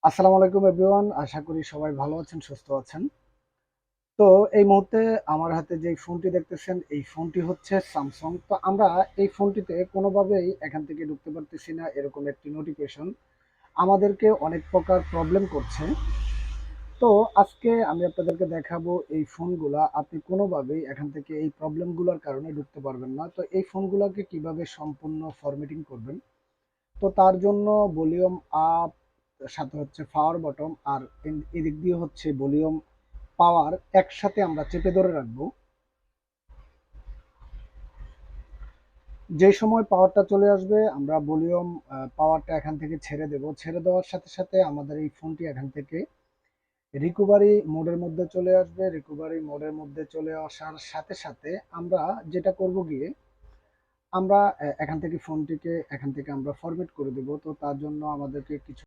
আসসালামু আলাইকুম এভরিওয়ান। আশা করি সবাই ভালো আছেন, সুস্থ আছেন। তো এই মুহূর্তে আমার হাতে যে ফোনটি দেখতেছেন, এই ফোনটি হচ্ছে স্যামসাং। তো আমরা এই ফোনটিতে কোনোভাবেই এখান থেকে ঢুকতে পারতেছি না। এরকম একটি নোটিফিকেশন আমাদেরকে অনেক প্রকার প্রবলেম করছে। তো আজকে আমি আপনাদেরকে দেখাবো এই ফোনগুলা আপনি কোনোভাবেই এখান থেকে এই প্রবলেমগুলোর কারণে ঢুকতে পারবেন না। তো এই ফোনগুলোকে কিভাবে সম্পূর্ণ ফরম্যাটিং করবেন। তো তার জন্য ভলিউম আপ, সাথে হচ্ছে পাওয়ার বটম, আর এদিক দিয়ে হচ্ছে ভলিউম পাওয়ার একসাথে আমরা চেপে ধরে রাখবো। যে সময় পাওয়ারটা চলে আসবে আমরা ভলিউম পাওয়ারটা এখান থেকে ছেড়ে দেব। ছেড়ে দেওয়ার সাথে সাথে আমাদের এই ফোনটি এখান থেকে রিকভারি মোডের মধ্যে চলে আসবে। রিকভারি মোডের মধ্যে চলে আসার সাথে সাথে আমরা যেটা করব গিয়ে আমরা এখান থেকে ফোনটিকে এখান থেকে আমরা ফরম্যাট করে দেব। তো তার জন্য আমাদেরকে কিছু